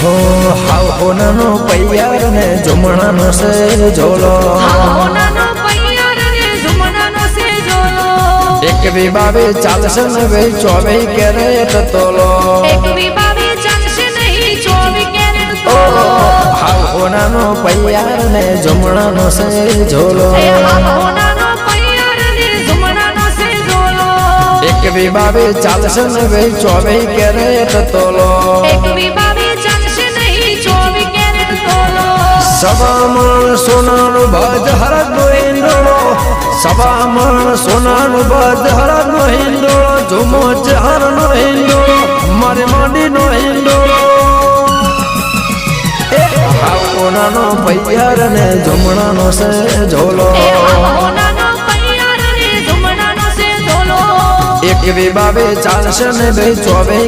હો હાવ હોનાનો પૈયાર ને જમણાનો છે ઝોલો એક વી બાવી ચાલશે ને ભાઈ 24 કેરેટ તોલો હાવ હોનાનો પૈયાર ને જમણાનો છે ઝોલો એક વી બાવી ચાલશે ને ભાઈ 24 કેરેટ તોલો સવામણ સોનાનું બાજ હરદનો હિંડોળો સવામણ સોનાનું બાજ હરદનો હિંડોળો ઝુમો ચારનો હિંડોળો મારે માંડીનો હિંડોળો કોનાનો પૈયાર ને જમણાનો છે ઝોલો એક વી બાવે ચાલશે ને ભાઈ 24